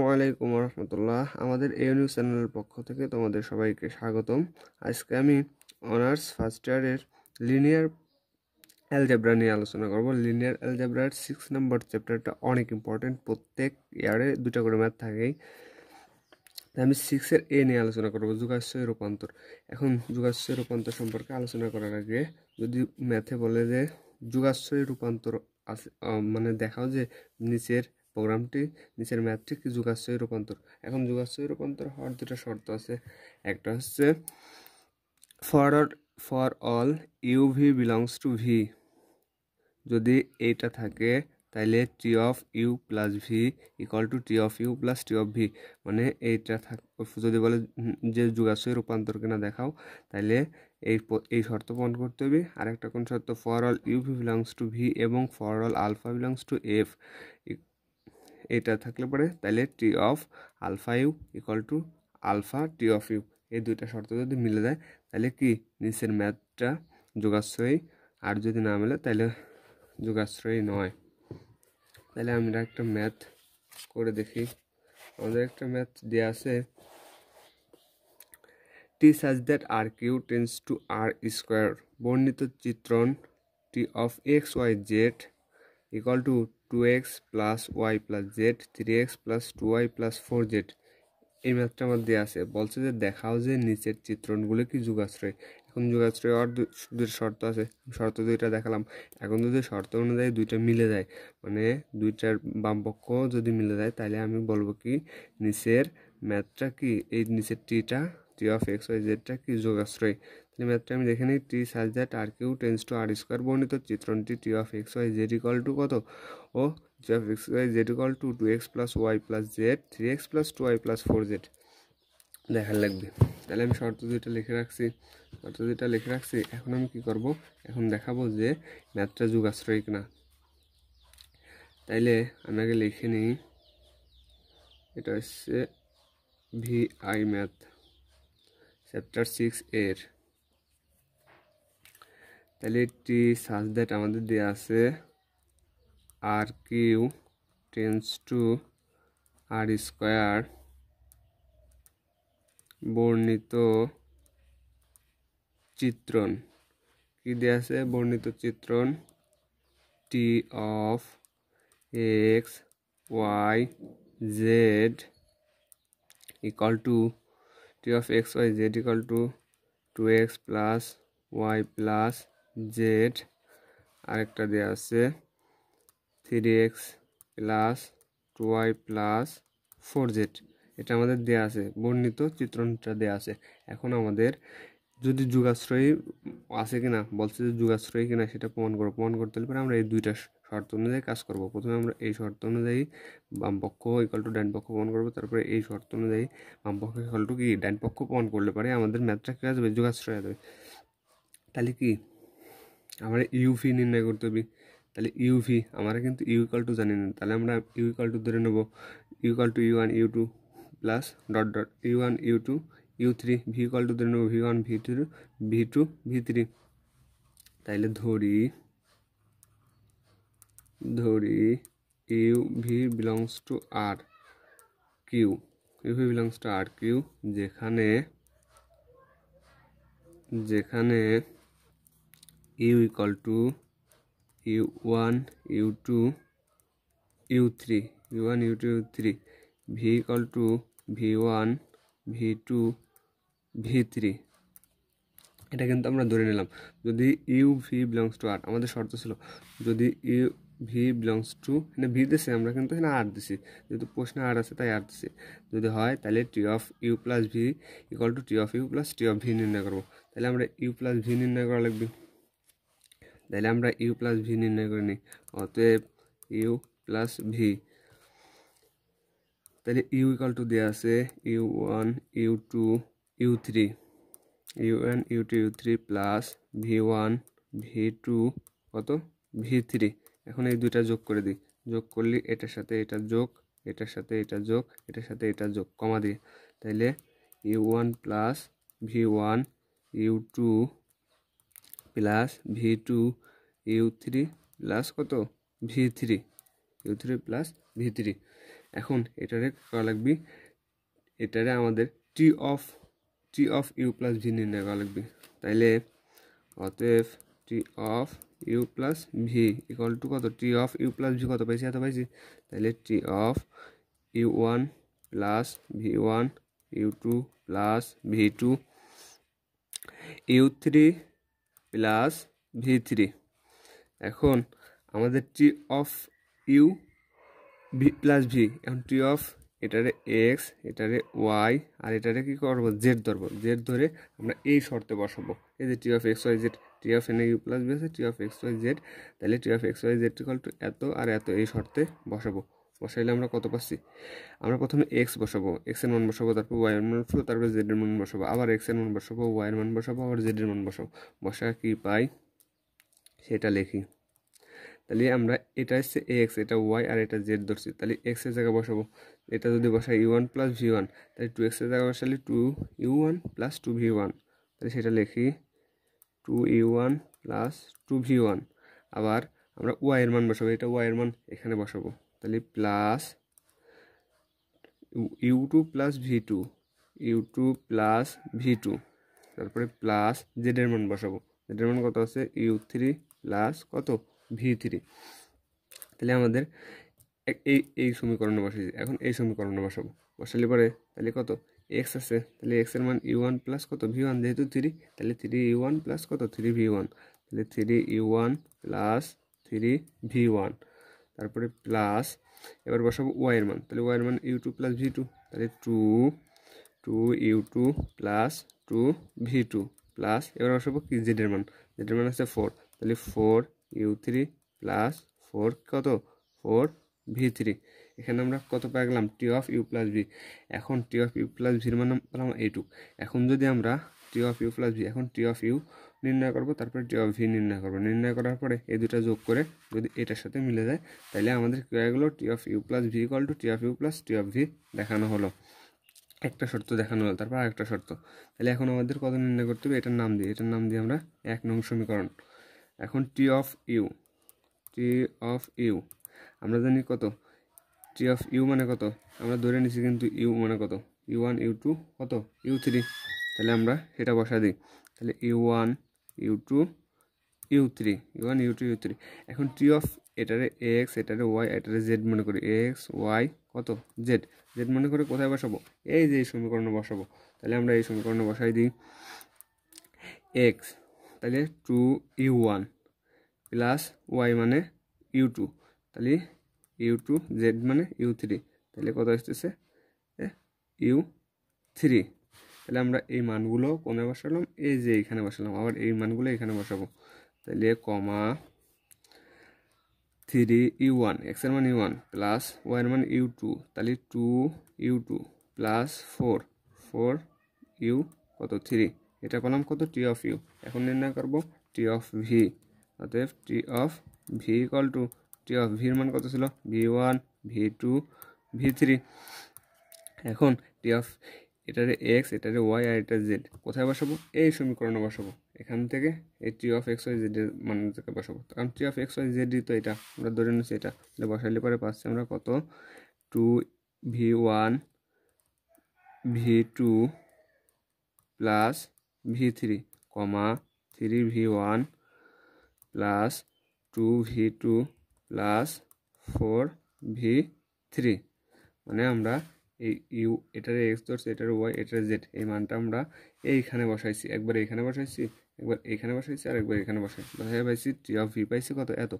আসসালামু আলাইকুম রহমতুল্লাহ। আমাদের এএনইউ চ্যানেলের পক্ষ থেকে তোমাদের সবাইকে স্বাগতম। আজকে আমি অনার্স ফার্স্ট ইয়ারের লিনিয়ার অ্যালজেব্রা নিয়ে আলোচনা করব। লিনিয়ার অ্যালজেব্রার 6 নম্বর চ্যাপ্টারটা অনেক ইম্পর্টেন্ট। প্রত্যেক ইয়ারে 2টা করে ম্যাথ থাকেই। তাই আমি 6-এর এ নিয়ে আলোচনা করব, যুগাশ্রয় রূপান্তর। এখন যুগাশ্রয় রূপান্তর সম্পর্কে আলোচনা করার আগে যদি ম্যাথে বলে যে যুগাশ্রয় রূপান্তর আছে, মানে দেখাও যে নিচের প্রোগ্রামটি, নিচের ম্যাথটি কি যুগাশ্রয় রূপান্তর। এখন যুগাশ্রয় রূপান্তর হওয়ার 2টা শর্ত আছে। একটা হচ্ছে for all u v belongs to V, যদি এইটা থাকে তাহলে T of u plus v equal to T of u plus T of v, মানে এইটা যদি বলে যে যুগাশ্রয় রূপান্তর কিনা দেখাও, তাহলে এই শর্ত পূরণ করতে হবে। আর একটা কোন শর্ত, for all u v belongs to V এবং for all alpha belongs to F, এটা থাকলে পরে তাহলে T of alpha u equal to alpha T of u. এই 2টা শর্ত যদি মিলে যায় তাহলে কি নিচের ম্যাথটা যুগাশ্রয়ী, আর যদি না মিলে তাহলে যুগাশ্রয়ী নয়। তাহলে আমরা একটা ম্যাথ করে দেখি। আমাদের একটা ম্যাথ দেওয়া আছে, T such that R cube tends to R square, বর্ণিত চিত্রণ T of x y z equal to 2x plus y plus z 3x plus 2y plus 4z। এই ম্যাথটা আমার দেওয়া আছে, বলছে যে দেখাও যে নিচের চিত্রণগুলো কি যুগাশ্রয়। এখন যুগাশ্রয় আর 2টা শর্ত আছে, শর্ত 2টা দেখালাম। এখন যদি শর্ত অনুযায়ী 2টা মিলে যায়, মানে 2টার বামপক্ষ যদি মিলে যায়, তাহলে আমি বলবো কি নিচের ম্যাথটা কি, এই নিচের টি অফ এক্স ওয়াই জেডটা কি যুগাশ্রয়। তাহলে ম্যাথটা আমি দেখে নিই, T such that R cube tends to R square, বর্ণিত চিত্রণটি T of x y z equal to কত, ও T of x y z equal to 2x plus y plus z 3x plus 2y plus 4z দেখার লাগবে। তাহলে আমি শর্ত 2টা লিখে রাখছি। এখন আমি কি করব, এখন দেখাবো যে ম্যাথটা যুগাশ্রয়ী কিনা। তাইলে আমি আগে লিখে নিই, এটা হচ্ছে ভিআই ম্যাথ চ্যাপ্টার 6 এর। তাহলে টি সাজ দ্যাট আমাদের দেওয়া আছে R cube tends to R square, বর্ণিত চিত্রণ কি দেওয়া আছে, বর্ণিত চিত্রণ T of x y z equal to T of x y z equal to 2x plus y plus z, আরেকটা দেওয়া আছে 3x plus 2y plus 4z। এটা আমাদের দেওয়া আছে, বর্ণিত চিত্রণটা দেওয়া আছে। এখন আমাদের যদি যুগাশ্রয়ী আছে কিনা, বলছে যে যুগাশ্রয়ী কিনা সেটা প্রমাণ করতে হলে আমরা এই 2টা শর্ত অনুযায়ী কাজ করব। প্রথমে আমরা এই শর্ত অনুযায়ী বামপক্ষ ইকুয়াল টু ডান পক্ষ প্রমাণ করবো, তারপরে এই শর্ত অনুযায়ী বামপক্ষ ইকুয়াল টু কি ডান পক্ষ প্রমাণ করলে পারে আমাদের ম্যাথটা কি আসবে, যুগাশ্রয় আসবে। তাহলে কি আমরা ইউভি নির্ণয় করতে হবে। তাহলে ইউভি আমরা কিন্তু ইউ ইকুয়াল টু জানি না, তাহলে আমরা ইউ ইকুয়াল টু ধরে নেব equal to u1 u2 plus dot dot u1 u2 u3, v equal to ধরে নেব v1 v2 v3। তাইলে ধরি u v belongs to R cube, u v belongs to R cube, যেখানে u equal to u1 u2 u3 v equal to v1 v2 v3। এটা কিন্তু আমরা ধরে নিলাম। যদি u v belongs to R, আমাদের শর্ত ছিল যদি ইউ ভি বিলংস টু, এখানে ভি দিছে, আমরা কিন্তু এখানে আর দিছি, যেহেতু প্রশ্নে আর আছে তাই আর দিছি। যদি হয় তাহলে T of u plus v equal to T of u plus T of v নির্ণয় করবো। তাহলে আমরা ইউ প্লাস ভি নির্ণয় করা লাগবে। তাহলে আমরা ইউ প্লাস ভি নির্ণয় করে নিই, অতএব ইউ প্লাস ভি। তাহলে ইউ ইকুয়াল টু দেওয়া আছে u1 u2 u3, u1 u2 u3 plus v1 v2 কত v3। এখন এই 2টা যোগ করে দিই, যোগ করলে এটার সাথে এটা যোগ, এটার সাথে এটা যোগ, এটার সাথে এটা যোগ, কমা দিয়ে তাইলে u1 plus v1 u2 plus v2 u3 plus কত v3 প্লাস v3। এখন এটারে করা লাগবে, এটারে আমাদের T of u plus v নির্ণয় করা লাগবে। তাইলে অতএব T of u plus v equal to কত, T of u plus v কত পাইছি, এত পাইছি। তাহলে T of u one plus v one, u two plus v two, u three plus v three. এখন আমাদের T of u v plus v, এখন টি of এটারে এক্স, এটারে ওয়াই, আর এটারে কি করবো, জেড ধরবো। জেড ধরে আমরা এই শর্তে বসাবো, এই যে T of x y z, T of n u plus b আছে, T of x y z. তাহলে T of x y z equal to এত আর এত, এই শর্তে বসাবো। বসাইলে আমরা কত পাচ্ছি, আমরা প্রথমে এক্স বসাবো, এক্স এর মান বসাবো, তারপর ওয়াই এর মান বসাবো, তারপর জেড এর মান বসাবো, আবার এক্স এর মান বসাবো, ওয়াই এর মান বসাবো, আবার জেড এর মান বসাবো। বসা কি পাই সেটা লিখি। তাহলে আমরা এটা হচ্ছে এক্স, এটা ওয়াই, আর এটা জেড ধরছি। তাহলে এক্স এর জায়গায় বসাবো, এটা যদি বসাই u one plus v one, তাহলে টু এক্স এর জায়গায় বসালে two u one plus two v one. তাহলে সেটা লিখি two u one plus two v one. আবার আমরা ওয়াই এর মান বসাবো, এটা ওয়াই এর মান এখানে বসাবো। তাহলে plus u two plus v two, u two plus v two, তারপরে প্লাস জেড এর মান বসাবো। জেড এর মান কত আছে, ইউ থ্রি প্লাস কত, ভি থ্রি। তাহলে আমাদের এই সমীকরণে বসেছি। এখন এই সমীকরণে বসাবো, বসালে পরে তাহলে কত, এক্স আছে, তাহলে এক্স এর মান ইউ ওয়ান প্লাস কত, ভি ওয়ান, যেহেতু থ্রি, তাহলে থ্রি ইউ ওয়ান প্লাস কত, থ্রি ভি ওয়ান। তাহলে three u one plus three v one, তারপরে প্লাস, এবার বসাবো ওয়াই এর মান। তাহলে ওয়াই এর মান u two plus v two, তাহলে two u two plus two v two, plus এবার বসাবো কি, জেড এর মান। জেড এর মান আছে ফোর, তাহলে four u three plus four কত, ফোর ভি থ্রি। এখানে আমরা কত পেলাম, t of u plus v. এখন টি অফ ইউ প্লাস ভির মান পেলাম এইটুক। এখন যদি আমরা টি অফ ইউ প্লাস ভি, এখন টি অফ ইউ নির্ণয় করবো, তারপরে টি অফ ভি নির্ণয় করবো। নির্ণয় করার পরে এই দুটা যোগ করে যদি এটার সাথে মিলে যায়, তাহলে আমাদের কী হয়ে গেলো, T of u plus v equal to T of u plus T of v দেখানো হলো। একটা শর্ত দেখানো হলো, তারপর আরেকটা শর্ত। তাহলে এখন আমাদের কত নির্ণয় করতে হবে, এটার নাম দিই, এটার নাম দিয়ে আমরা 1 নং সমীকরণ। এখন টি অফ ইউ আমরা জানি কত, টি অফ ইউ মানে কত, আমরা ধরে নিছি কিন্তু ইউ মানে কত, ইউ ওয়ান ইউ টু কত, ইউ থ্রি। তাহলে আমরা সেটা বসা দিই। তাহলে u one u two u three, u one u two u three. এখন টি অফ এটারে এক্স, এটারে ওয়াই, এটারে জেড মনে করি, এক্স ওয়াই কত, জেড। জেড মনে করে কোথায় বসাবো, এই যে এই সমীকরণে বসাবো। তাহলে আমরা এই সমীকরণে বসাই দিই এক্স, তাহলে two u one plus y মানে ইউ টু, তাহলে ইউ টু, জেড মানে ইউ থ্রি, তাহলে কত আসতেছে ইউ থ্রি। তাহলে আমরা এই মানগুলো কোনে বসালাম, এই যে এইখানে বসালাম, আবার এই মানগুলো এখানে বসাবো। তাহলে comma three u one, x এর মান ইউ ওয়ান প্লাস ওয়াই এর মান ইউ টু, তাহলে two u two plus four u কত, থ্রি। এটা পেলাম কত, টি অফ ইউ। এখন নির্ণয় করবো টি অফ ভি। অতএব T of v equal to, T of ভির মান কত ছিল, v one v two v three. এখন টি অফ এটারে এক্স, এটারে ওয়াই, আর এটা জেড কোথায় বসাবো, এই সমীকরণে বসাবো। এখান থেকে এই টি অফ এক্স ওয়াই জেডের মান থেকে বসাবো, কারণ টি অফ এক্স ওয়াই জেডই তো এটা, আমরা ধরে নিচ্ছি এটা। তাহলে বসাইলে পরে পাচ্ছি আমরা কত, two v one v two plus v three comma three v one plus two v two plus four v three. মানে আমরা এই ইউ, এটারে এক্স ধরছি, এটারে ওয়াই, এটারে জেড, এই মানটা আমরা এইখানে বসাইছি, একবার এইখানে বসাইছি, একবার এইখানে বসাইছি, আর একবার এখানে বসাইছি, বসাই পাইছি টি অফ ভি পাইছি কত, এত।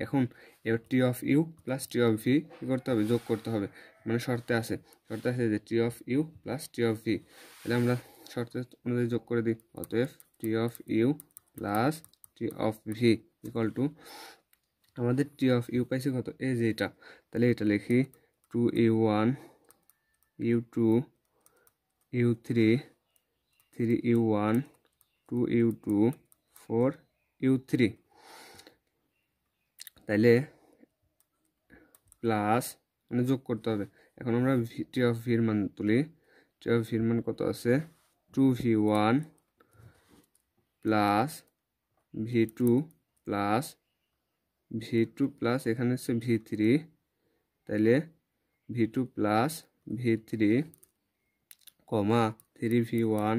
এখন এবার T of u plus T of v কী করতে হবে, যোগ করতে হবে। মানে শর্তে আছে যে T of u plus T of v. তাহলে আমরা শর্তে অনুযায়ী যোগ করে দিই। অতএব T of u plus T of v equal to, আমাদের টি অফ ইউ পাইছি কত, এই যে এটা। তাহলে এটা লিখি two u one u two u three, three u one, two u two, four u three. তাইলে প্লাস মানে যোগ করতে হবে। এখন আমরা টি অফ ভির মান তুলি। টি অফ ভির মান কত আছে, two v one plus v two plus এখানে হচ্ছে ভি থ্রি, তাইলে v2 প্লাস v3 কমা 3v1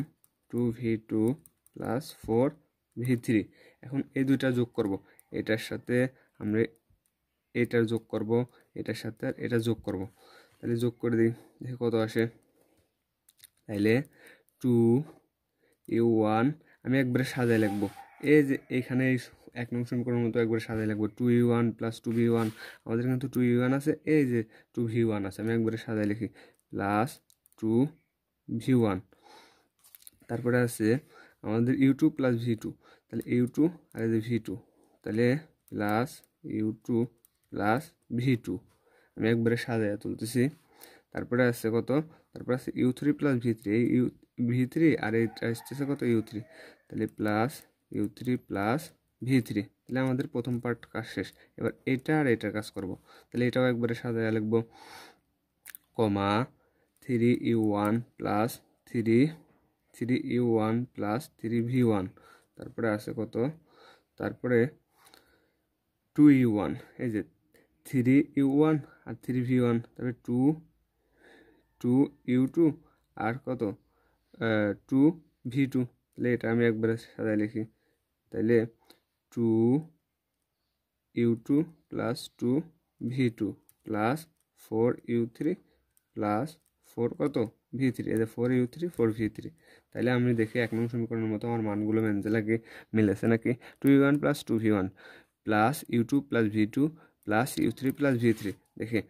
2v2 প্লাস 4v3। এখন এই দুইটা যোগ করব, এটার সাথে আমরা এটার যোগ করব, এটার সাথে আর এটা যোগ করব। তাহলে যোগ করে দিই, দেখি কত আসে। তাইলে 2u1 আমি একবারে সাজায় লিখবো, এই যে এখানে 1 নং সমীকরণের মতো একবারে সাজায় লিখবো। 2u1 প্লাস 2v1, আমাদের কিন্তু 2u1 আছে, এই যে 2v1 আছে, আমি একবারে সাজায় লিখি প্লাস 2v1। তারপরে আছে আমাদের u2 প্লাস v2, তাহলে u2 আর এই যে v2, তাহলে প্লাস u2 প্লাস v2 আমি একবারে সাজায় তুলতেছি। তারপরে আসছে কত, তারপরে আছে u3 প্লাস v3, এই v3 আর এটা আসতেছে কত u3, তাহলে প্লাস u3 প্লাস v3। তাহলে আমাদের প্রথম পার্ট কাজ শেষ। এবার এটা আর এটার কাজ করব, তাহলে এটাও একবারে সাজায় লিখবো কমা 3u1 plus 3u1 plus 3v1। তারপরে আছে কত, তারপরে 2u1, এই যে 3u1 আর 3v1, তারপরে 2u2 আর কত 2v2। তাহলে এটা আমি একবারে সাজায় লিখি, তাইলে 2u2 plus 2v2 plus 4u3 plus 4 কত v3, এই যে 4u3 4v3। তাইলে আমি দেখি 1 নং সমীকরণের মতো আমার মানগুলো মেনতে লাগে মিলেছে নাকি। 2u1 plus 2v1 plus u2 plus v2 plus u3 plus v3, দেখে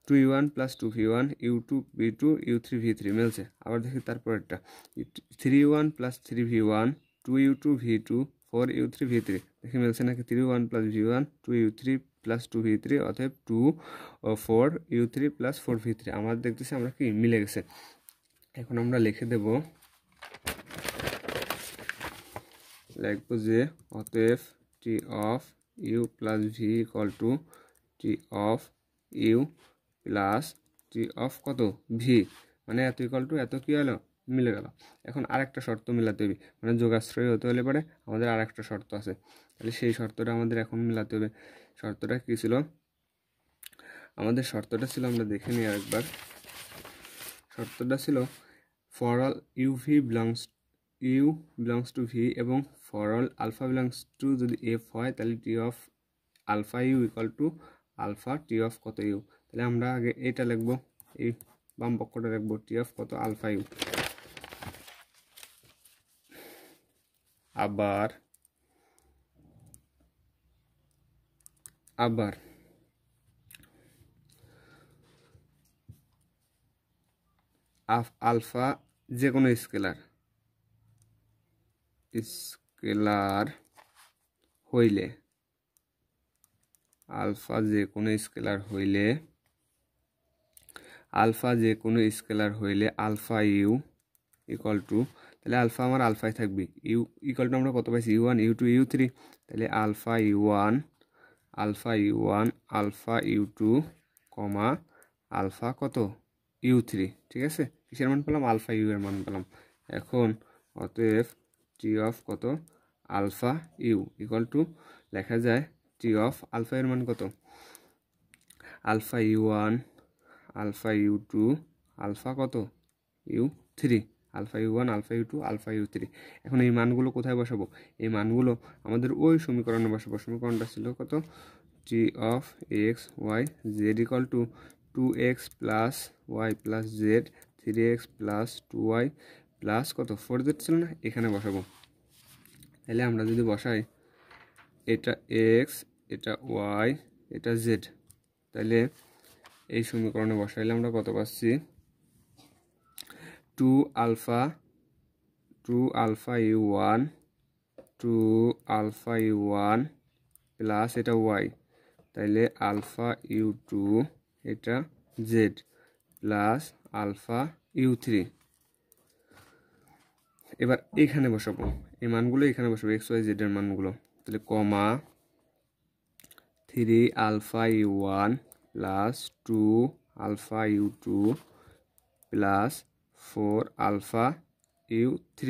2u1 plus 2v1 u2 v2 u3 v3 মিলছে। আবার দেখি তারপরেরটা 3u1 plus 3v1 2u2 v2 4u3 v3, দেখে মিলছে নাকি। 3u1 plus v1 2u3 plus 2v3 অতএব 2 ও 4u3 plus 4v3। আমার দেখতেছি আমরা কি মিলে গেছে। এখন আমরা লিখে দেব, লিখবো যে অতএব t of u plus v equal to t of u plus t of কত v, মানে এত ইকুয়াল টু এত কি হলো মিলে গেল। এখন আরেকটা শর্ত মিলাতে হবে, মানে যোগাশ্রয় হতে হলে পরে আমাদের আরেকটা শর্ত আছে, তাহলে সেই শর্তটা আমাদের এখন মিলাতে হবে। শর্তটা কি ছিল, আমাদের শর্তটা ছিল আমরা দেখে নিই আরেকবার। শর্তটা ছিল for all u belongs to v এবং for all alpha belongs to যদি f হয়, তাহলে t of alpha u equal to alpha T of কত ইউ। তাহলে আমরা আগে এটা লিখবো, এই বাম পক্ষটা লিখবো টি অফ কত আলফা ইউ। আবার আলফা যে কোনো স্কেলার হইলে, আলফা যে কোনো স্কেলার হইলে আলফা ইউ ইকুয়াল টু, তাহলে আলফা আমার আলফায় থাকবে, ইউ ইকুয়াল টু আমরা কত পাইছি u1 u2 u3, তাহলে আলফা u1 আলফা u2 কমা আলফা কত u3। ঠিক আছে, কিসের মান পেলাম, আলফা ইউ এর মান পেলাম। এখন অতএব টি অফ কত আলফা ইউ ইকুয়াল টু লেখা যায় টি অফ আলফা এর মান কত alpha u1 alpha u2 alpha কত u3, alpha u1 alpha u2 alpha u3। এখন এই মানগুলো কোথায় বসাবো, এই মানগুলো আমাদের ওই সমীকরণে বসাবো। সমীকরণটা ছিল কত, T of x y z equal to 2x plus y plus z 3x plus 2y plus কত 4z ছিল না, এখানে বসাবো। তাহলে আমরা যদি বসাই এটা x এটা y এটা z, তাহলে এই সমীকরণে বসাইলে আমরা কত পাচ্ছি 2 আলফা u1 প্লাস এটা y, তাইলে আলফা u2 এটা z প্লাস আলফা u3। এবার এখানে বসাবো এই মানগুলো, এখানে বসাবো এক্স ওয়াই জেড এর মানগুলো। তাহলে comma 3 alpha u1 plus 2 alpha u2 plus 4 alpha u3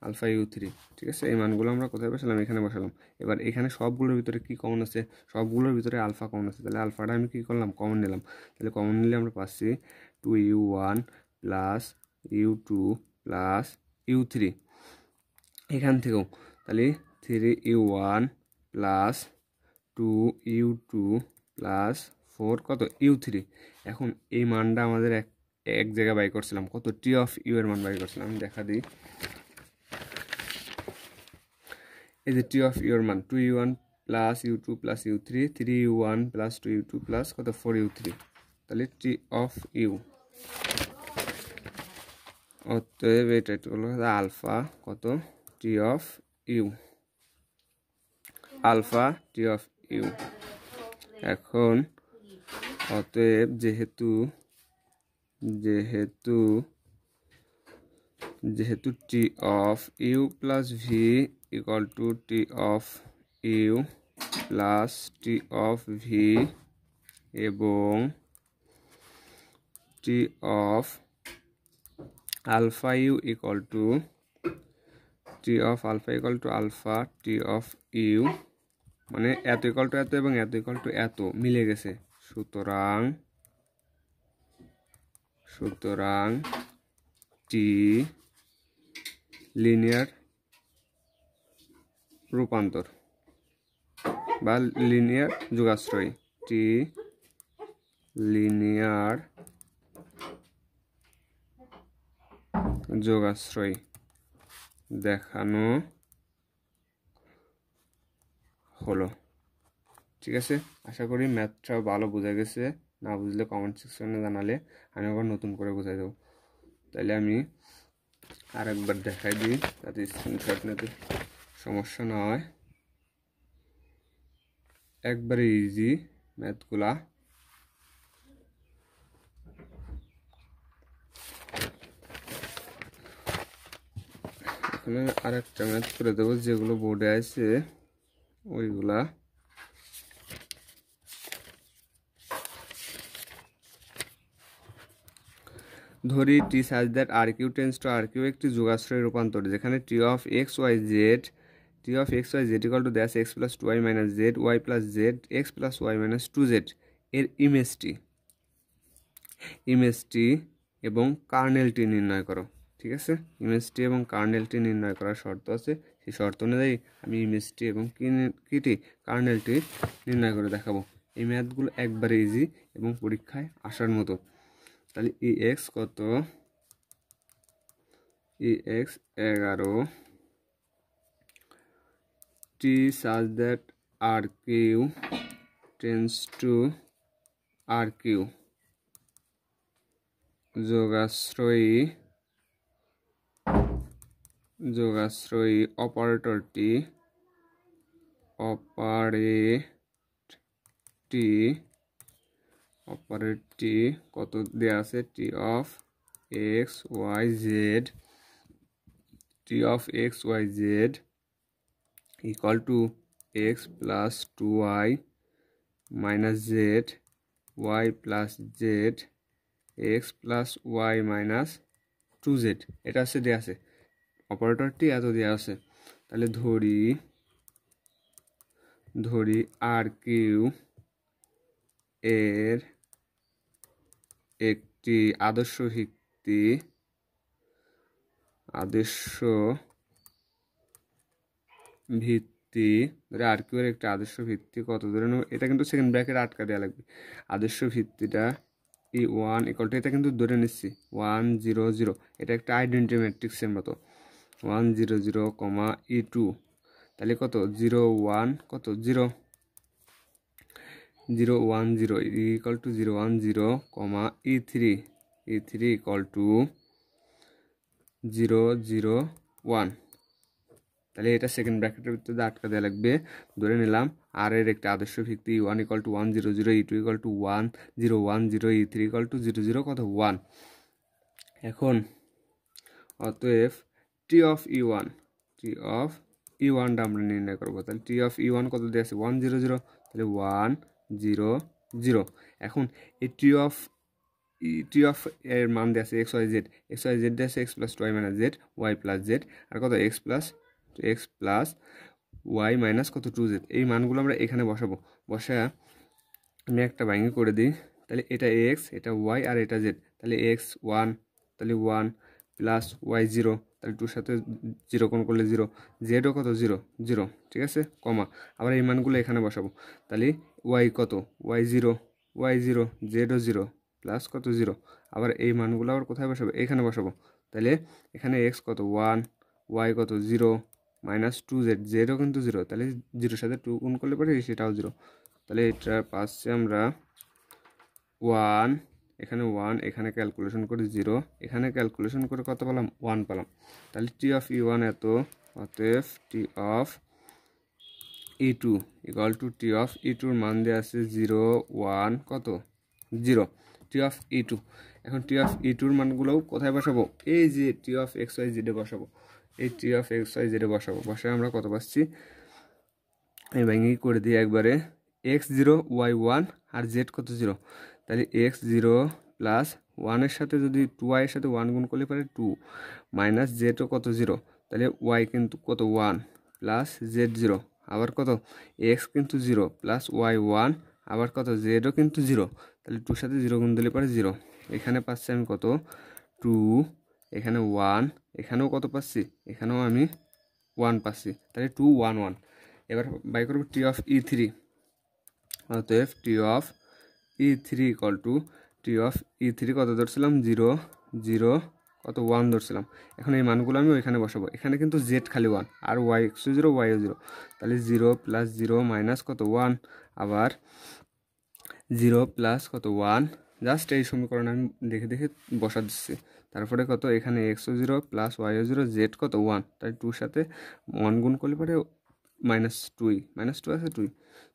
alpha u three. ঠিক আছে, এই মানগুলো আমরা কোথায় বসালাম? এখানে বসালাম। এবার এখানে সবগুলোর ভিতরে কি কমন আছে? সবগুলোর ভিতরে আলফা কমন আছে, তাহলে আলফাটা আমি কি করলাম? কমন নিলাম। তাহলে কমন নিলে আমরা পাচ্ছি 2u1 plus u2 plus u3। এখান থেকেও তাহলে 3u1 প্লাস 2u2 প্লাস 4 কত? u3। এখন এই মানটা আমাদের এক জায়গায় বাই করছিলাম, কত? টি অফ ইউ এর মান বাই করছিলাম। আমি দেখা দিই, এই যে টি অফ ইউ এর মান 2u1 plus u2 plus u3, 3u1 plus 2u2 plus কত? 4u3। তাহলে টি অফ ইউ, অতএব এটা হলো আলফা কত? T of u, alpha T of u. এখন অতএব যেহেতু T of u plus v equal to T of u plus T of v এবং T of alpha u equal to T of alpha equal to alpha T of u, মানে এত equal to এত এবং এত equal to এত মিলে গেছে। সুতরাং টি লিনিয়ার রূপান্তর বা লিনিয়ার যোগাশ্রয়ী, টি লিনিয়ার যোগাশ্রয়ী দেখানো হলো। ঠিক আছে, আশা করি ম্যাথটা ভালো বোঝা গেছে। না বুঝলে কমেন্ট সেকশনে জানালে আমি আবার নতুন করে বোঝাই দেবো। তাইলে আমি আরেকবার দেখাই দিই যাতে স্ক্রিনশট নিতে সমস্যা না হয়। একবারে ইজি ম্যাথগুলা। এখানে আরেকটা ম্যাথ করে দেবো, যেগুলো বোর্ডে আছে ওইগুলা। ধরি T such that R cube tends to R cube একটি যোগাশ্রয় রূপান্তর, যেখানে T of x y z equal to dash x plus two y minus z y plus z x plus y minus two z এর ইমেজটি এবং কার্নেলটি নির্ণয় করো। ঠিক আছে, ইমেজটি এবং কার্নেলটি নির্ণয় করার শর্ত আছে। সেই শর্ত অনুযায়ী আমি ইমেজটি এবং কার্নেলটি নির্ণয় করে দেখাবো। এই ম্যাথগুলো একবারে ইজি এবং পরীক্ষায় আসার মতো। তাহলে ই এক্স কত? ই x 11 T such that R cube tends to R cube যোগাশ্রয়ী অপারেটরটি কত দেয়া আছে? T of x y z equal to x plus two y minus z y plus z x plus y minus two z. এটা হচ্ছে দেওয়া আছে, অপারেটরটি এত দেওয়া আছে। তাহলে ধরি আর কিউ এর একটি আদর্শ ভিত্তি ধরে আর কিউ এর একটি আদর্শ ভিত্তি কত ধরে নেব? এটা কিন্তু সেকেন্ড ব্র্যাকেট আটকা দেওয়া লাগবে। আদর্শ ভিত্তিটা ই ওয়ান ইকুয়াল টু, এটা কিন্তু ধরে নিচ্ছি 1 0 0, এটা একটা আইডেন্টি ম্যাট্রিক্সের মতো। 1 0 0 কমা ই টু, তাহলে কত? 0 1 কত? 0 0 1 0 equal to 0 1 0 comma E three equal to 0 0 1। তাহলে এটা সেকেন্ড ব্র্যাকেটের ভিতরে আটকা দেওয়া লাগবে। ধরে নিলাম আর এর একটা আদর্শ ভিত্তি one equal to 1 0 0, e two equal to 1 0 1 0, e three equal to 0 0 কত? 1। এখন অতএব টি অফ ই ওয়ানটা আমরা নির্ণয় করবো। তাহলে টি অফ ই ওয়ান কত দিয়ে আছে? 1 0 0, তাহলে 1 0 0। এখন এই টি অফ টি অফ এর মান দিয়ে আছে এক্স ওয়াই জেড দিয়ে আছে x plus y minus z y plus z আর কত এক্স প্লাস ওয়াই মাইনাস কত টু জেড। এই মানগুলো আমরা এখানে বসাবো। বসা আমি একটা ভাঙি করে দিই। তাহলে এটা এক্স, এটা ওয়াই আর এটা জেড। তাহলে এক্স 1, তাহলে 1 প্লাস ওয়াই 0, তাহলে 2 সাথে 0 কোণ করলে 0, জেডও কত 0 0, ঠিক আছে, কমা। আবার এই মানগুলো এখানে বসাবো। তাহলে ওয়াই কত ওয়াই 0 জেডও 0 প্লাস কত 0। আবার এই মানগুলো আবার কোথায় বসাবো? এখানে বসাবো। তাহলে এখানে এক্স কত 1, ওয়াই কত 0 মাইনাস 2 জেড, জেডও কিন্তু 0, তাহলে 0 সাথে 2 গুণ করলে পরে সেটাও 0। তাহলে এটা পাচ্ছি আমরা 1, এখানে 1, এখানে ক্যালকুলেশন করে 0, এখানে ক্যালকুলেশন করে কত পেলাম? 1 পেলাম। তাহলে টি অফ E1 এত, অতএব T of E2 equal to T of E2 মান দেওয়া আছে 0 1 কত 0, টি অফ E2। এখন টি অফ E2 মানগুলোও কোথায় বসাবো? এই যে টি অফ এক্স ওয়াই জেডে বসাবো। এই টি অফ এক্স ওয়াই জেডে বসাবো। বসায় আমরা কত পাচ্ছি? এই ভেঙে করে দিই একবারে। এক্স 0 ওয়াই 1 আর জেড কত 0। তাহলে এক্স 0 প্লাস 1-এর সাথে যদি 2y-এর সাথে 1 গুণ করলে পারে 2 মাইনাস জেডও কত 0। তাহলে ওয়াই কিন্তু কত 1 প্লাস জেড 0, আবার কত এক্স কিন্তু 0 প্লাস ওয়াই 1, আবার কত জেডও কিন্তু 0। তাহলে 2-র সাথে 0 গুণ দিলে পারে 0। এখানে পাচ্ছি আমি কত 2, এখানে 1, এখানেও কত পাচ্ছি? এখানেও আমি 1 পাচ্ছি। তাহলে 2 1 1। এবার বাই করবো টি অফ E3। অতএব T of E3 equal to T of E3 কত ধরছিলাম? 0 0 কত 1 ধরছিলাম। এখন এই মানগুলো আমি ওইখানে বসাবো। এখানে কিন্তু জেড খালি 1 আর ওয়াই এক্সও 0 ওয়াইও 0। তাহলে 0 প্লাস 0 মাইনাস কত 1, আবার 0 প্লাস কত 1। জাস্ট এই সমীকরণ আমি দেখে দেখে বসা দিচ্ছি। তারপরে কত এখানে এক্সও 0 প্লাস ওয়াইও 0, জেড কত 1, তাই 2-র সাথে 1 গুণ করলে পরে -2 আছে 2।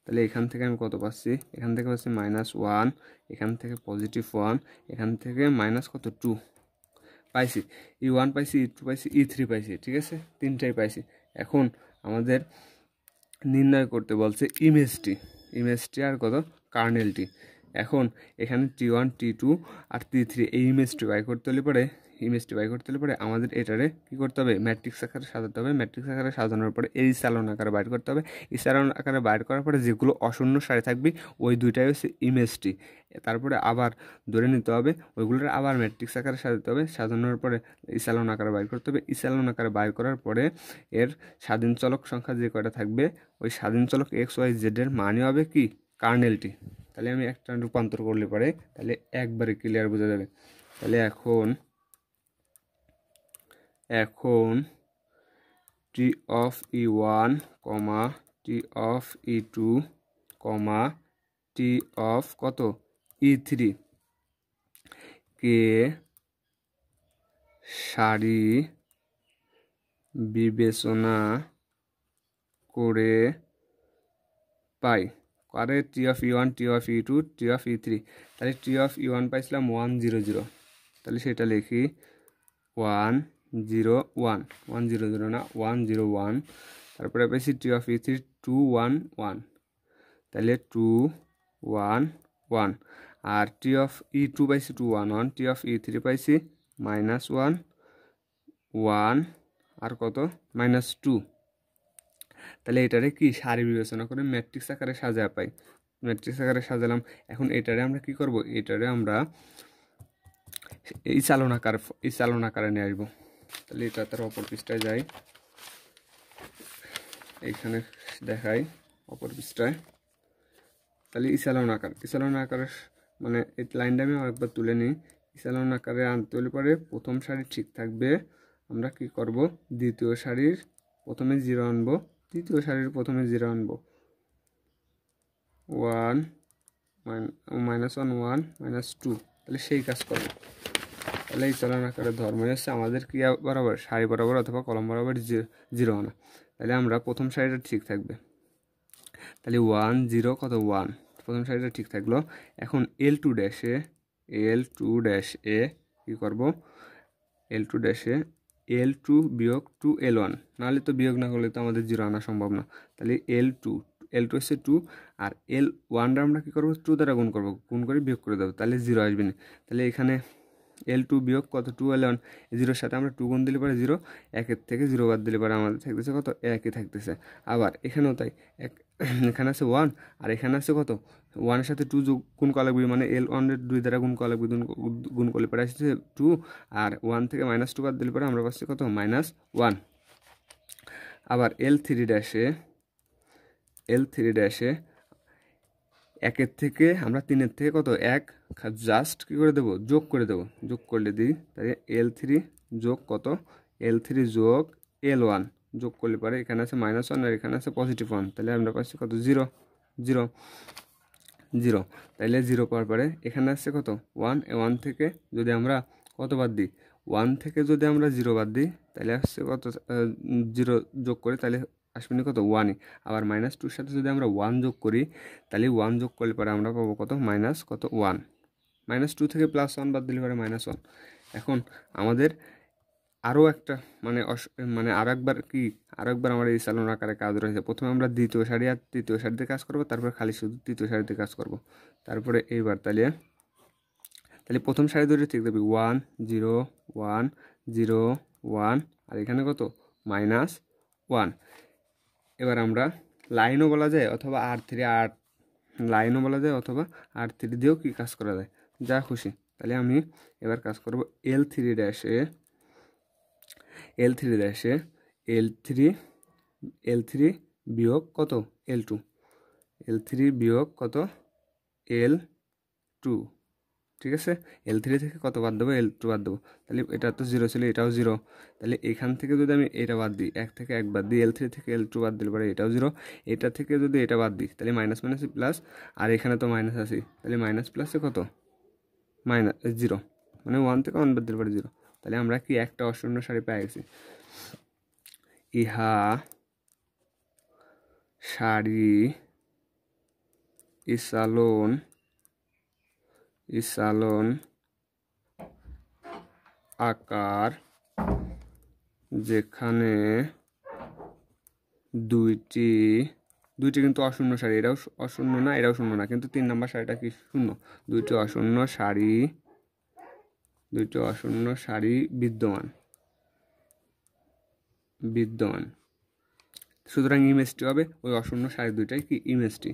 তাহলে এখান থেকে আমি কত পাচ্ছি? এখান থেকে পাচ্ছি -1, এখান থেকে +1, এখান থেকে মাইনাস কত 2 পাইছি। E1 পাইছি, E2 পাইছি, E3 পাইছি, ঠিক আছে, তিনটাই পাইছি। এখন আমাদের নির্ণয় করতে বলছে ইমেজটি আর কত কার্নেলটি। এখন এখানে T1 T2 আর T3 এই ইমেজটি বাই করতে হলে পরে আমাদের এটারে কি করতে হবে? ম্যাট্রিক্স আকারে সাজাতে হবে। ম্যাট্রিক্স আকারে সাজানোর পরে এই স্যালন আকারে বাইর করতে হবে। এই স্যালন আকারে বাইর করার পরে যেগুলো অশূন্য সারি থাকবে ওই দুইটাই হচ্ছে ইমেজটি। তারপরে আবার ধরে নিতে হবে ওইগুলোর আবার ম্যাট্রিক্স আকারে সাজাতে হবে। সাজানোর পরে স্যালন আকারে বাইর করতে হবে। স্যালন আকারে বাইর করার পরে এর স্বাধীন চলক সংখ্যা যে কয়টা থাকবে ওই স্বাধীন চলক এক্স ওয়াই জেডের মানই হবে কি? কার্নেলটি। তাহলে আমি একটা রূপান্তর করলে পরে তাহলে একবারে ক্লিয়ার বোঝা যাবে। তাহলে এখন টি of E1, T of E2, T of কত E3 কে সারি বিবেচনা করে পাই করে T of E1, T of E2, T of E3। তাহলে টি অফ E1 পাইছিলাম 1 0 0, তাহলে সেটা লিখি 1 0 1 1 0 0 না 1 0 1। তারপরে পাইছি টি অফ E3 2 1 1, তাহলে 2 1 1। আর টি অফ E2 পাইছি 2 1 1, টি অফ E3 পাইছি -1 1 আর কত -2। তাহলে এটারে কি সারি বিবেচনা করে ম্যাট্রিক্স আকারে সাজা পাই। ম্যাট্রিক্স আকারে সাজালাম। এখন এটারে আমরা কি করব? এটারে আমরা এই চালন আকারে নিয়ে আসবো। তাহলে এটা তার অপর পৃষ্ঠায় যাই, এইখানে দেখাই অপর পৃষ্ঠায়। তাহলে ইসালন আকারে মানে এই লাইনটা আমি আরেকবার তুলে নিই। ইসালন আকারে আনতে হলে পরে প্রথম সারি ঠিক থাকবে। আমরা কি করব? দ্বিতীয় সারির প্রথমে 0 আনবো, তৃতীয় সারির প্রথমে 0 আনবো। 1 -1 1 -2, তাহলে সেই কাজ করবো। তাহলে এই চলন আকারের ধর্ম হচ্ছে আমাদের কি বরাবর সারি বরাবর অথবা কলম বরাবর 0 আনা। তাহলে আমরা প্রথম সারিটা ঠিক থাকবে। তাহলে 1 0 কত 1, প্রথম সারিটা ঠিক থাকলো। এখন L2 ড্যাশে কি করব? L2 ড্যাশে L2 বিয়োগ 2 L1, নাহলে তো বিয়োগ না করলে তো আমাদের 0 আনা সম্ভব না। তাহলে L2 L2 হচ্ছে 2 আর L1 আমরা কী করবো 2 দ্বারা গুণ করবো, গুণ করে বিয়োগ করে দেবো, তাহলে 0 আসবে না। তাহলে এখানে L2 বিয়োগ কত 2 L1, 0-র সাথে আমরা 2 গুণ দিলে পরে 0, 1-এর থেকে 0 বাদ দিলে পরে আমাদের থাকতেছে কত 1ই থাকতেছে। আবার এখানেও তাই, এখানে আছে 1 আর এখানে আছে কত 1-এর সাথে 2 গুণ করা লাগবে, মানে L1 এর 2 দ্বারা গুণ করা লাগবে, গুণ করলে পরে আসছে 2 আর 1 থেকে -2 বাদ দিলে পরে আমরা পাচ্ছি কত -1। আবার L3 ড্যাশে 1-এর থেকে আমরা 3-এর থেকে কত 1 জাস্ট কী করে দেবো যোগ করে দেবো, যোগ করলে দিই, তাই L3 যোগ কত L3 যোগ L1 যোগ করলে পরে এখানে আছে -1 আর এখানে আছে +1, তাহলে আমরা পাচ্ছি কত 0 0 0। তাহলে 0 পাওয়ার পরে এখানে আসছে কত 1 থেকে যদি আমরা কত বাদ দিই 1 থেকে যদি আমরা 0 বাদ দিই তাহলে আসছে কত 0 যোগ করি তাহলে আসবে না কত 1ই। আবার -2-র সাথে যদি আমরা 1 যোগ করি তাহলে 1 যোগ করলে পরে আমরা পাবো কত কত 1, -2 থেকে +1 বাদ দিলে পরে -1। এখন আমাদের আরও একটা মানে আরও একবার আমার এই চালন আকারে কাজ রয়েছে। প্রথমে আমরা দ্বিতীয় সারি আর তৃতীয় সারিতে কাজ করব, তারপরে খালি শুধু তৃতীয় সারিতে কাজ করব। তারপরে এইবার তাহলে প্রথম সারি ধরে ঠিক দেবে 1 0 1 0 1 আর এখানে কত -1। এবার আমরা লাইনও বলা যায় অথবা লাইনও বলা যায় অথবা R3 দিয়েও কি কাজ করা যায়, যা খুশি। তাহলে আমি এবার কাজ করব L3 ড্যাশে L3 বিয়োগ কত L2, L3 বিয়োগ কত L2, ঠিক আছে। L3 থেকে কত বাদ দেবো L2 বাদ দেবো, তাহলে এটা তো 0 ছিল, এটাও 0। তাহলে এখান থেকে যদি আমি এটা বাদ দিই 1 থেকে 1 বাদ দিই L3 থেকে L2 বাদ দিলে পরে এটাও 0, এটা থেকে যদি এটা বাদ দিই তাহলে মাইনাস প্লাস, আর এখানে তো মাইনাস আছে তাহলে মাইনাস প্লাসে কত -0, মানে 1 থেকে 1 বাদ দিলে পরে 0। তাহলে আমরা কি একটা অশূন্য সারি পেয়ে গেছি। ইহা সারি ইসালন আকার যেখানে দুইটি কিন্তু অশূন্য সারি, এটাও অশূন্য না এটাও শূন্য না, কিন্তু 3 নম্বর সারিটা কি শূন্য, দুইটি অশূন্য সারি বিদ্যমান। সুতরাং ইমেজটি হবে ওই অশূন্য সারি দুইটাই কি ইমেজটি।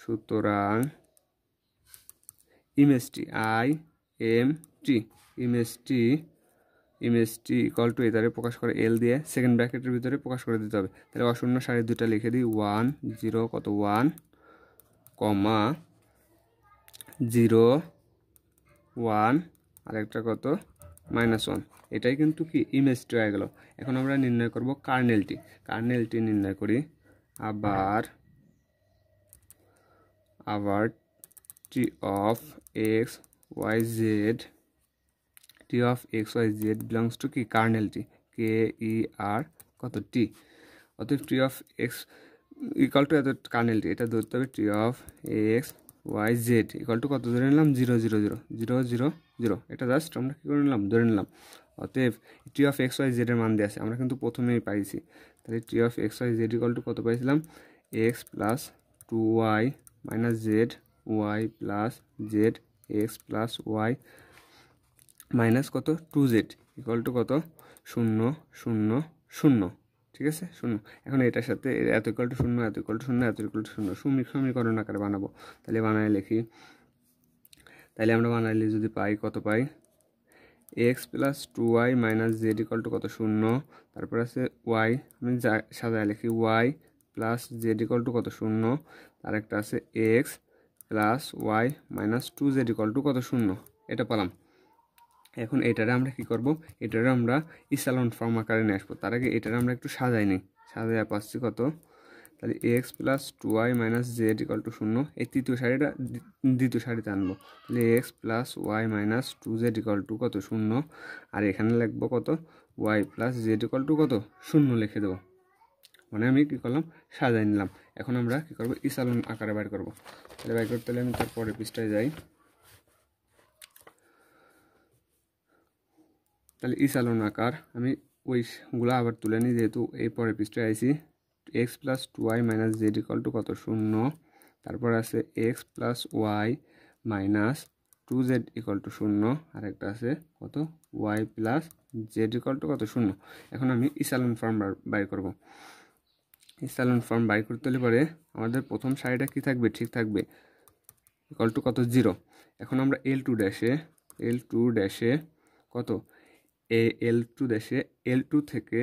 সুতরাং ইমেজটি ইকুয়াল টু এটারে প্রকাশ করে L দিয়ে সেকেন্ড ব্র্যাকেটের ভিতরে প্রকাশ করে দিতে হবে। তাহলে অশূন্য সারি দুইটা লিখে দিই 1 0 কত 1 কমা 0 1 আরেকটা কত -1, এটাই কিন্তু কি ইমেজটি হয়ে গেল। এখন আমরা নির্ণয় করব কার্নেলটি নির্ণয় করি। আবার t of x y z belongs to কি কার্নেলটি KER কত t, অতএব t of x equal to এত কার্নেলটি, এটা ধরতে হবে t of x y z equal to কত ধরে নিলাম 0 0 0 0 0 0, এটা জাস্ট আমরা কী করে নিলাম ধরে নিলাম। অতএব t of x y z এর মান দিয়ে আছে, আমরা কিন্তু প্রথমেই পাইছি। তাহলে t of x y z equal to কত পাইছিলাম x plus 2y minus Z y plus Z x plus y minus কত 2z ইকুয়াল টু কত 0 0 0, ঠিক আছে 0। এখন এটার সাথে এত ইকুয়াল টু 0 এত ইকুয়াল টু 0 এত ইকুয়াল টু 0 সমীকরণ আকারে বানাবো। তাহলে বানায় লিখি, তাহলে আমরা বানাইলে যদি পাই কত পাই x plus 2y minus z equal to কত 0, তারপর আছে y আমি সাজায় লিখি y plus z equal to কত 0, আর একটা আছে x plus y minus 2z equal to কত 0, এটা পেলাম। এখন এটারে আমরা কি করব, এটারে আমরা ইসালন ফর্ম আকারে নিয়ে আসবো। তার আগে এটারে আমরা একটু সাজাই নিই, সাজায় পাচ্ছি কত, তাহলে x plus 2y minus z equal to 0, এই তৃতীয় সারিটা দ্বিতীয় সারিতে আনবো। তাহলে x plus y minus 2z equal to কত 0, আর এখানে লিখবো কত y plus z equal to কত 0 লিখে দেবো। মানে আমি কী করলাম সাজাই নিলাম। এখন আমরা কী করবো ইসালন আকারে বাইর করবো। তাহলে বাইর করতে হলে আমি তারপরে পৃষ্ঠায় যাই। তাহলে ইসালন আকার আমি ওইগুলো আবার তুলে নিই, যেহেতু এই পরের পৃষ্ঠায় আইছি x plus 2y minus z equal to কত 0, তারপর আছে x plus y minus 2z equal to 0, আর একটা আছে কত y plus z equal to কত 0। এখন আমি ইসালন ফর্ম বাই করব। ইসালন ফর্ম বাই করতে হলে পরে আমাদের প্রথম সারিটা কি থাকবে, ঠিক থাকবে, ইকুয়াল টু কত 0। এখন আমরা L2 ড্যাশে কত L2 ড্যাশে L2 থেকে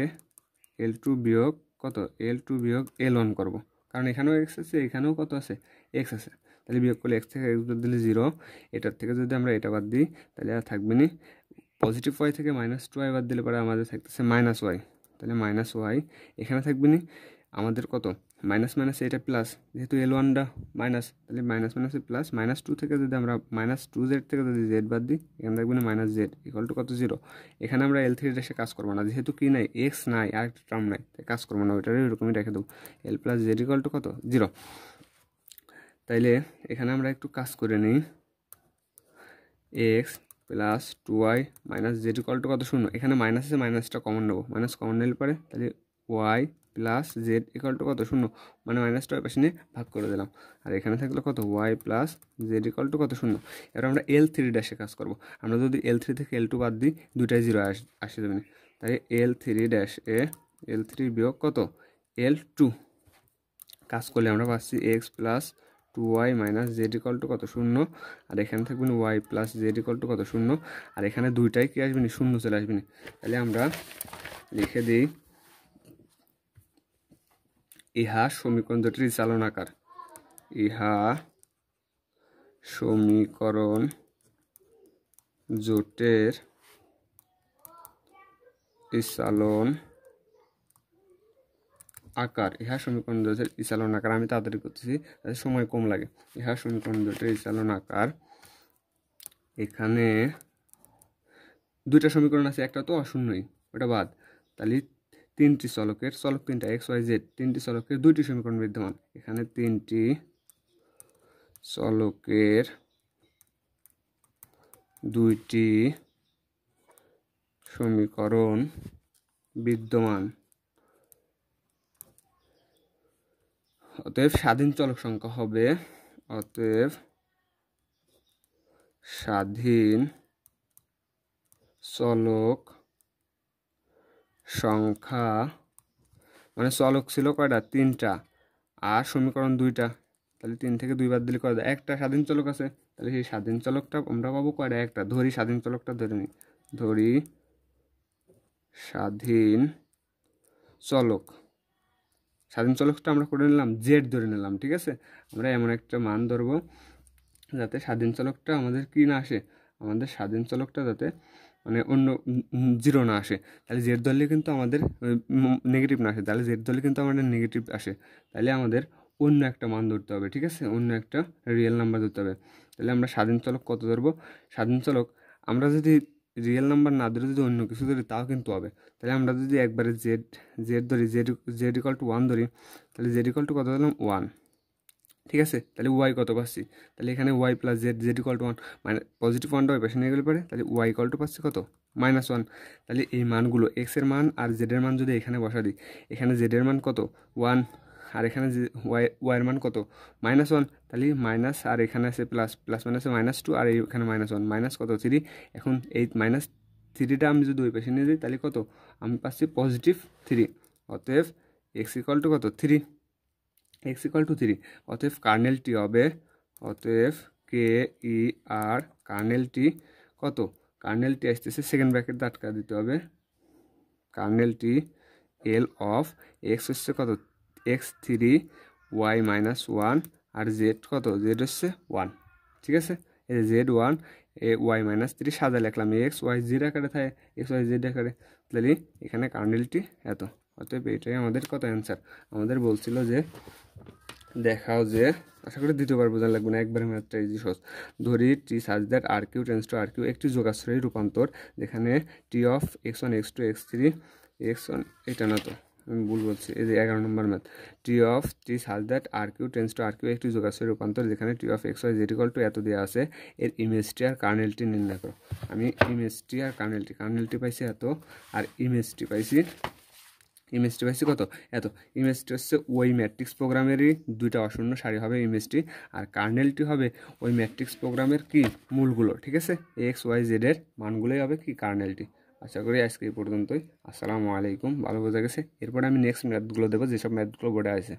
L2 বিয়োগ কত L2 বিয়োগ L1 করব, কারণ এখানেও x আছে, এখানেও কত আছে x আছে। তাহলে বিয়োগ করলে x থেকে x বাদ দিলে 0, এটার থেকে যদি আমরা এটা বাদ দিই তাহলে আর থাকবে না। পজিটিভ y থেকে -2y বাদ দিলে পরে আমাদের থাকতেছে -y, তাহলে -y এখানে থাকবে না। আমাদের কত মাইনাস মাইনাস এটা প্লাস, যেহেতু L1টা মাইনাস, তাহলে মাইনাস মাইনাসে প্লাস, -2 থেকে যদি আমরা -2z থেকে যদি z বাদ দিই এখানে থাকবে না -z ইকুয়াল টু কত 0। এখানে আমরা L3 এসে কাজ করবো না, যেহেতু কি নাই x নাই আর একটা টার্ম নাই, তাই কাজ করবো না, ওইটারই এরকমই রেখে দেবো L plus z equal to কত 0। তাইলে এখানে আমরা একটু কাজ করে নিই, x plus 2y minus z equal to কত 0। এখানে মাইনাস আছে, মাইনাসটা কমন নেবো, মাইনাস কমন নিলে পরে তাহলে y plus z equal to কত 0, মানে মাইনাসটা ওই পাশে নিয়ে ভাগ করে দিলাম, আর এখানে থাকলো কত y plus z equal to কত 0। এবার আমরা L3 ড্যাশে কাজ করব। আমরা যদি L3 থেকে L2 বাদ দিই দুইটাই 0 আসে যাবে না, তাই L3 ড্যাশে L3 বিয়োগ কত L2 কাজ করলে আমরা পাচ্ছি x plus 2y minus z equal to কত 0, আর এখানে থাকবে না y plus z equal to কত 0, আর এখানে দুইটাই কি আসবে না 0 চলে আসবে না। তাহলে আমরা লিখে দিই ইহা সমীকরণ দুটির চালনাকার, ইহা সমীকরণ জোটের ইসালন আকার, ইহা সমীকরণ জোটের ইসালন আকার। আমি তাড়াতাড়ি করতেছি তাদের সময় কম লাগে। ইহা সমীকরণ জোটের ইসালন আকার। এখানে দুইটা সমীকরণ আছে, একটা তো অশূন্যই, ওটা বাদ। তাহলে তিনটি চলকের, চলক তিনটা এক্স ওয়াই জেড, তিনটি চলকের দুইটি সমীকরণ বিদ্যমান। এখানে তিনটি চলকের দুইটি সমীকরণ বিদ্যমান, অতএব স্বাধীন চলক সংখ্যা হবে, অতএব স্বাধীন চলক সংখ্যা, মানে চলক ছিল কয়টা তিনটা আর সমীকরণ দুইটা, তাহলে 3 থেকে 2 বাদ দিলে কয়টা একটা স্বাধীন চলক আছে, তাহলে সেই স্বাধীন চলকটা আমরা পাবো কয়টা একটা। ধরি স্বাধীন চলকটা ধরে নিই, ধরি স্বাধীন চলক, স্বাধীন চলকটা আমরা করে নিলাম জেড ধরে নিলাম, ঠিক আছে। আমরা এমন একটা মান ধরবো যাতে স্বাধীন চলকটা আমাদের কি না আসে, আমাদের স্বাধীন চলকটা যাতে মানে অন্য 0 না আসে। তাহলে জেড ধরলে কিন্তু আমাদের নেগেটিভ না আসে, তাহলে জেড ধরলে কিন্তু আমাদের নেগেটিভ আসে, তাহলে আমাদের অন্য একটা মান ধরতে হবে, ঠিক আছে, অন্য একটা রিয়েল নাম্বার ধরতে হবে। তাহলে আমরা স্বাধীন চলক কত ধরবো, স্বাধীন চলক আমরা যদি রিয়েল নাম্বার না ধরে যদি অন্য কিছু ধরি তাও কিন্তু হবে। তাহলে আমরা যদি একবারে জেড ধরি, জেড ইকুয়াল টু 1 ধরি, তাহলে জেড ইকুয়াল টু কত ধরলাম 1, ঠিক আছে। তাহলে ওয়াই কত পাচ্ছি, তাহলে এখানে y plus z, z equal to 1, মানে পজিটিভ ওয়ানটা ওই পাশে নিয়ে গেলে পরে তাহলে ওয়াই ইকুয়াল টু পাচ্ছি কত -1। তাহলে এই মানগুলো এক্সের মান আর জেডের মান যদি এখানে বসা দিই, এখানে জেডের মান কত 1, আর এখানে ওয়াইয়ের মান কত -1, তাহলে মাইনাস, আর এখানে আছে প্লাস, প্লাস মাইনাসে -2, আর এইখানে -1, মাইনাস কত 3। এখন এই -3টা আমি যদি ওই পাশে নিয়ে যাই তাহলে কত আমি পাচ্ছি +3। অতএব এক্স ইকুয়াল টু কত 3, x ইকুয়াল টু 3। অতএব কার্নেলটি হবে, অতএব কে ই আর কার্নেলটি কত, কার্নেলটি আসতেছে সেকেন্ড ব্র্যাকেট আটকা দিতে হবে, কার্নেলটি এল অফ এক্স হচ্ছে কত x3 y -1 আর জেড কত, জেড হচ্ছে 1, ঠিক আছে। এই জেড 1 y -3 সাদা লিখলাম, এক্স ওয়াই জেড আকারে থাকে, এক্স ওয়াই জেড আকারে, তাহলে এখানে কার্নেলটি এত। অতএব এটাই আমাদের কত অ্যান্সার। আমাদের বলছিল যে দেখাও যে, আশা করি দ্বিতীয়বার বোঝা লাগবে না, একবারে ম্যাথটা ইজি সহজ। ধরি T such that R cube tends to R cube একটি যোগাশ্রয়ী রূপান্তর, যেখানে T of x1 x2 x3 x1, এটা না তো আমি ভুল বলছি, এই যে 11 নম্বর math, T such that R cube tends to R cube একটি যোগাশ্রয়ী রূপান্তর, যেখানে T of x y z equal to এত দেওয়া আছে, এর ইমেজটি আর কার্নেলটি নির্ণয় করো। আমি ইমেজটি আর কার্নেলটি পাইছি এত, আর ইমেজটি পাইছি ইমেজটি পাইছি কত এত। ইমেজটি হচ্ছে ওই ম্যাট্রিক্স প্রোগ্রামেরই দুইটা অশূন্য সারি হবে ইমেজটি, আর কার্নেলটি হবে ওই ম্যাট্রিক্স প্রোগ্রামের কি মূলগুলো, ঠিক আছে, এক্স ওয়াই জেডের মানগুলোই হবে কি কার্নেলটি। আশা করি আজকে এই পর্যন্তই। আসসালামু আলাইকুম, ভালো বোঝা গেছে। এরপরে আমি নেক্সট ম্যাথগুলো দেবো যেসব ম্যাথগুলো বোর্ডে আছে।